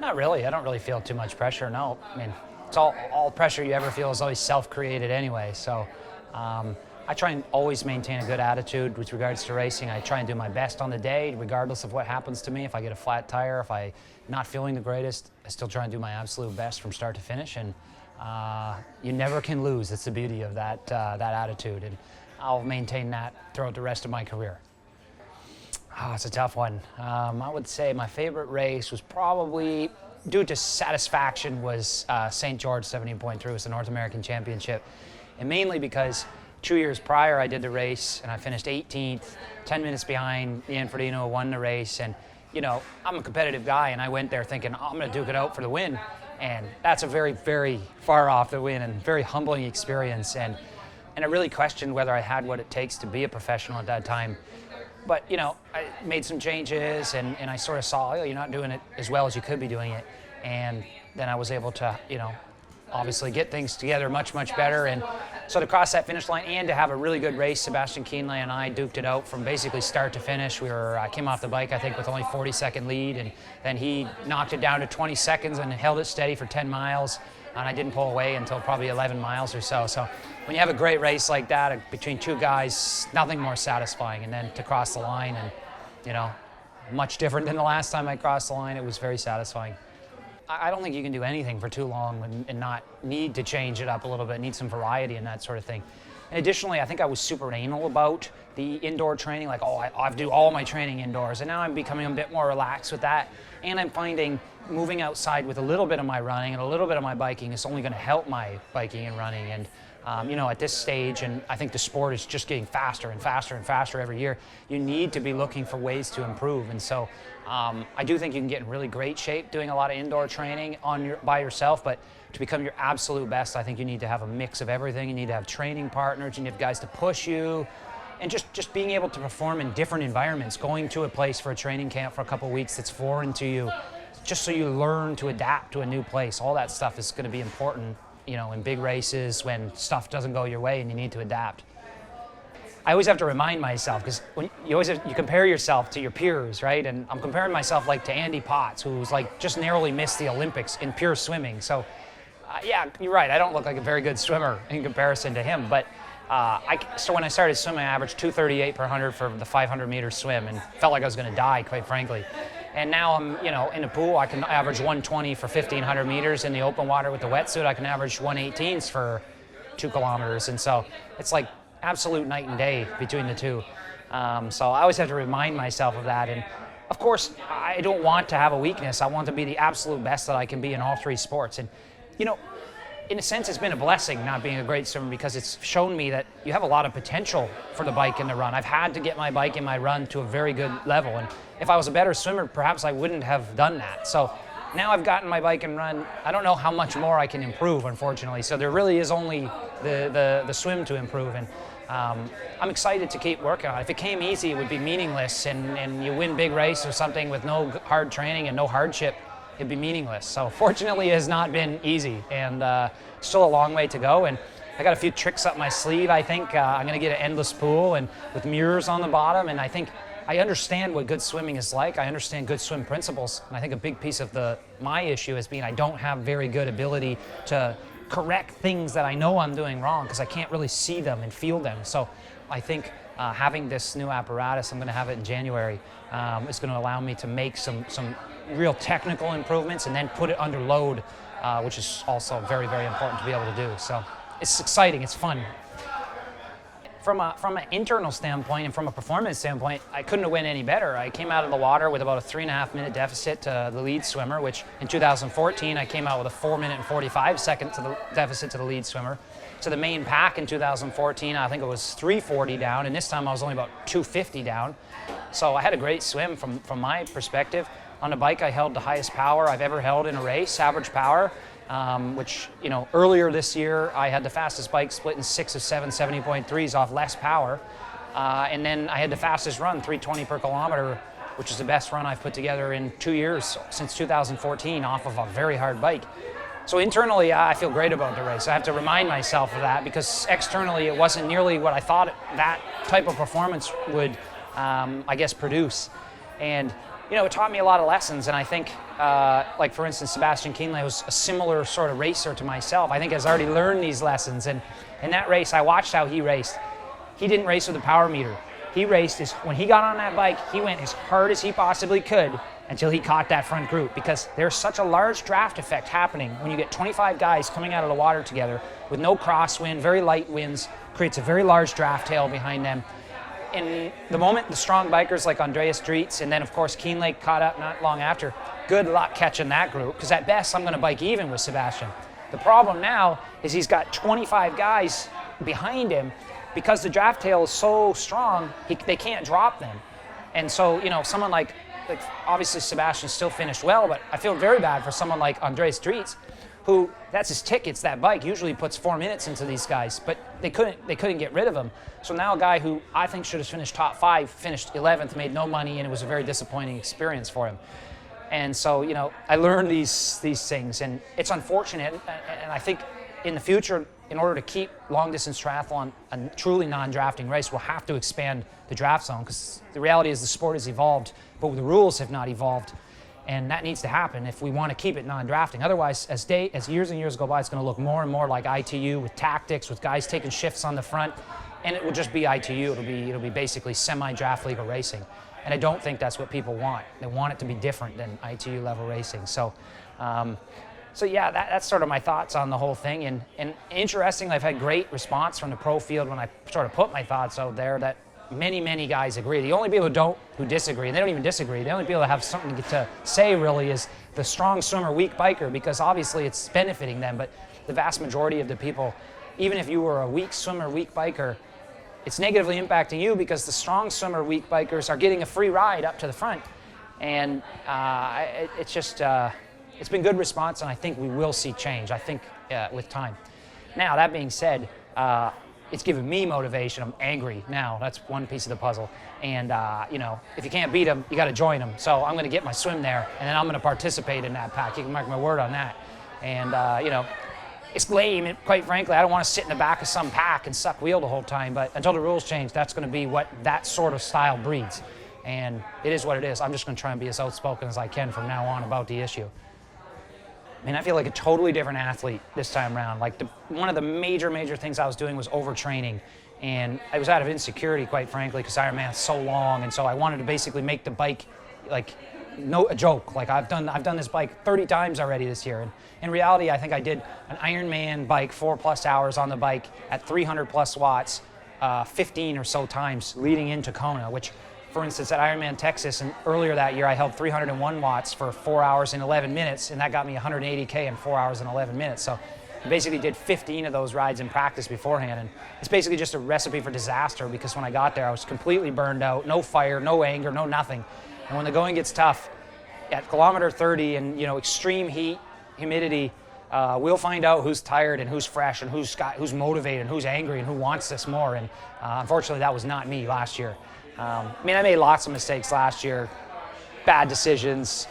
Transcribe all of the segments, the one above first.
Not really. I don't really feel too much pressure, no. I mean, it's all pressure you ever feel is always self-created anyway. So I try and always maintain a good attitude with regards to racing. I try and do my best on the day, regardless of what happens to me. If I get a flat tire, if I'm not feeling the greatest, I still try and do my absolute best from start to finish. And you never can lose. That's the beauty of that attitude. And I'll maintain that throughout the rest of my career. Oh, it's a tough one. I would say my favorite race was probably, due to satisfaction, was St. George 17.3. It was the North American Championship. And mainly because 2 years prior I did the race and I finished 18th, 10 minutes behind Ian Frodeno, who won the race. And, you know, I'm a competitive guy and I went there thinking, I'm going to duke it out for the win. And that's a very, very far off the win and very humbling experience. And I really questioned whether I had what it takes to be a professional at that time. But, you know, I made some changes and I sort of saw, oh, you're not doing it as well as you could be doing it. And then I was able to, you know, obviously get things together much, much better. And so to cross that finish line and to have a really good race, Sebastian Kienle and I duked it out from basically start to finish. I came off the bike, I think, with only 40-second lead. And then he knocked it down to 20 seconds and held it steady for 10 miles. And I didn't pull away until probably 11 miles or so. So when you have a great race like that between two guys, nothing more satisfying. And then to cross the line and, you know, much different than the last time I crossed the line, it was very satisfying. I don't think you can do anything for too long and not need to change it up a little bit, need some variety and that sort of thing. And additionally, I think I was super anal about the indoor training, like, oh, I do all my training indoors. And now I'm becoming a bit more relaxed with that. And I'm finding moving outside with a little bit of my running and a little bit of my biking is only going to help my biking and running. And you know, at this stage, and I think the sport is just getting faster and faster and faster every year, you need to be looking for ways to improve. And so I do think you can get in really great shape doing a lot of indoor training by yourself, but to become your absolute best, I think you need to have a mix of everything. You need to have training partners, you need to have guys to push you, and just being able to perform in different environments, going to a place for a training camp for a couple of weeks that's foreign to you, just so you learn to adapt to a new place. All that stuff is going to be important, you know, in big races when stuff doesn't go your way and you need to adapt. I always have to remind myself, because when you compare yourself to your peers, right? And I'm comparing myself like to Andy Potts, who's like just narrowly missed the Olympics in pure swimming. So yeah, you're right. I don't look like a very good swimmer in comparison to him, but so when I started swimming, I averaged 2:38 per 100 for the 500-meter swim and felt like I was going to die, quite frankly. And now I'm, you know, in a pool, I can average 120 for 1,500 meters. In the open water with the wetsuit, I can average 118s for 2 kilometers. And so it's like absolute night and day between the two. So I always have to remind myself of that. And of course, I don't want to have a weakness. I want to be the absolute best that I can be in all 3 sports. And, you know, in a sense, it's been a blessing not being a great swimmer, because it's shown me that you have a lot of potential for the bike and the run. I've had to get my bike and my run to a very good level. And if I was a better swimmer, perhaps I wouldn't have done that. So now I've gotten my bike and run. I don't know how much more I can improve, unfortunately. So there really is only the swim to improve. And I'm excited to keep working on it. If it came easy, it would be meaningless. And you win big race or something with no hard training and no hardship, it'd be meaningless. So fortunately, it has not been easy, and still a long way to go. And I got a few tricks up my sleeve, I think. I'm going to get an endless pool and with mirrors on the bottom, and I think I understand what good swimming is like. I understand good swim principles, and I think a big piece of my issue has been I don't have very good ability to correct things that I know I'm doing wrong, because I can't really see them and feel them. So I think having this new apparatus, I'm going to have it in January, is going to allow me to make some real technical improvements and then put it under load, which is also very, very important to be able to do. So it's exciting, it's fun. From an internal standpoint and from a performance standpoint, I couldn't have went any better. I came out of the water with about a 3.5-minute deficit to the lead swimmer, which in 2014 I came out with a 4-minute and 45-second deficit to the lead swimmer. To the main pack in 2014, I think it was 340 down, and this time I was only about 250 down. So I had a great swim from my perspective. On the bike, I held the highest power I've ever held in a race, average power, which, you know, earlier this year, I had the fastest bike split in 6 of 7 70.3s off less power. And then I had the fastest run, 320 per kilometer, which is the best run I've put together in 2 years, since 2014, off of a very hard bike. So internally, I feel great about the race. I have to remind myself of that, because externally, it wasn't nearly what I thought that type of performance would, I guess, produce. And it taught me a lot of lessons, and I think, like for instance, Sebastian Kienle was a similar sort of racer to myself. I think has already learned these lessons, and in that race, I watched how he raced. He didn't race with a power meter. He raced when he got on that bike, he went as hard as he possibly could until he caught that front group, because there's such a large draft effect happening when you get 25 guys coming out of the water together with no crosswind, very light winds, creates a very large draft tail behind them. In the moment, the strong bikers like Andreas Drietz and then, of course, Kienle caught up not long after. Good luck catching that group, because at best, I'm going to bike even with Sebastian. The problem now is he's got 25 guys behind him. Because the draft tail is so strong, they can't drop them. And so, someone like obviously Sebastian still finished well, but I feel very bad for someone like Andreas Drietz, who, that's his tickets, that bike usually puts 4 minutes into these guys, but they couldn't get rid of him. So now a guy who I think should have finished top 5, finished 11th, made no money, and it was a very disappointing experience for him. And so, I learned these things, and it's unfortunate, and I think in the future, in order to keep long-distance triathlon a truly non-drafting race, we'll have to expand the draft zone, because the reality is the sport has evolved, but the rules have not evolved, and that needs to happen if we want to keep it non-drafting. Otherwise, as years and years go by, it's going to look more and more like ITU with tactics, with guys taking shifts on the front, and it will just be ITU. It'll be basically semi-draft legal racing, and I don't think that's what people want. They want it to be different than ITU level racing. So yeah, that's sort of my thoughts on the whole thing. And interestingly, I've had great response from the pro field when I sort of put my thoughts out there that many guys agree. The only people who disagree, and they don't even disagree, the only people that have something to say really is the strong swimmer, weak biker, because obviously it's benefiting them. But the vast majority of the people, even if you were a weak swimmer, weak biker, it's negatively impacting you, because the strong swimmer, weak bikers are getting a free ride up to the front. And it's just... It's been good response, and I think we will see change, I think, with time. Now, that being said, it's given me motivation. I'm angry now. That's one piece of the puzzle. And, if you can't beat them, you got to join them. So I'm going to get my swim there, and then I'm going to participate in that pack. You can mark my word on that. And, it's lame. And quite frankly, I don't want to sit in the back of some pack and suck wheel the whole time. But until the rules change, that's going to be what that sort of style breeds. And it is what it is. I'm just going to try and be as outspoken as I can from now on about the issue. I feel like a totally different athlete this time around. Like one of the major things I was doing was overtraining, and I was out of insecurity, quite frankly, because Ironman's so long, and so I wanted to basically make the bike a joke. Like I've done this bike 30 times already this year, and in reality, I think I did an Ironman bike 4+ hours on the bike at 300+ watts, 15 or so times leading into Kona, which. For instance, at Ironman Texas, and earlier that year, I held 301 watts for 4 hours and 11 minutes, and that got me 180K in 4 hours and 11 minutes. So I basically did 15 of those rides in practice beforehand, and it's basically just a recipe for disaster, because when I got there, I was completely burned out, no fire, no anger, no nothing. And when the going gets tough, at kilometer 30 and extreme heat, humidity, we'll find out who's tired and who's fresh and who's motivated and who's angry and who wants this more. And unfortunately, that was not me last year. I made lots of mistakes last year, bad decisions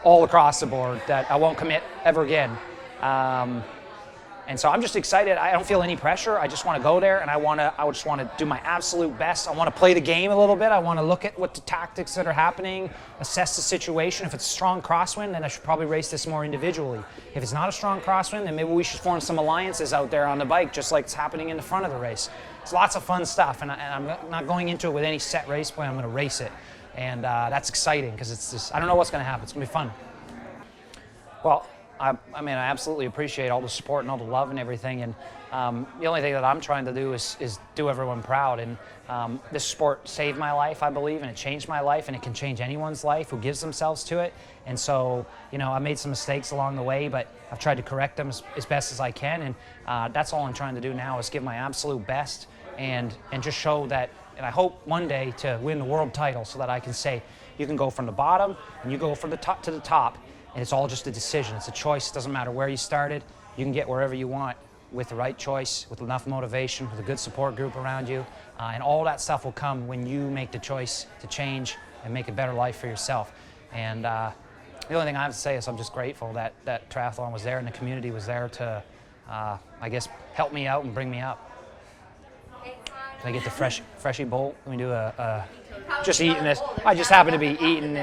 all across the board that I won't commit ever again. And so I'm just excited. I don't feel any pressure. I just want to go there, and I just want to do my absolute best. I want to play the game a little bit. I want to look at what the tactics that are happening, assess the situation. If it's a strong crosswind, then I should probably race this more individually. If it's not a strong crosswind, then maybe we should form some alliances out there on the bike, just like it's happening in the front of the race. It's lots of fun stuff, and I'm not going into it with any set race plan. I'm going to race it, and that's exciting, because I don't know what's going to happen. It's going to be fun. Well, I absolutely appreciate all the support and all the love and everything, and the only thing that I'm trying to do is do everyone proud. And this sport saved my life, I believe, and it changed my life, and it can change anyone's life who gives themselves to it. And so, I made some mistakes along the way, but I've tried to correct them as best as I can, and that's all I'm trying to do now, is give my absolute best and just show that, and I hope one day to win the world title, so that I can say, you can go from the bottom and you go from the top to the top. And it's all just a decision. It's a choice. It doesn't matter where you started. You can get wherever you want with the right choice, with enough motivation, with a good support group around you. And all that stuff will come when you make the choice to change and make a better life for yourself. And the only thing I have to say is I'm just grateful that triathlon was there and the community was there to, I guess, help me out and bring me up. Can I get the freshie bowl? Can we do just eating this? I just happen to be eating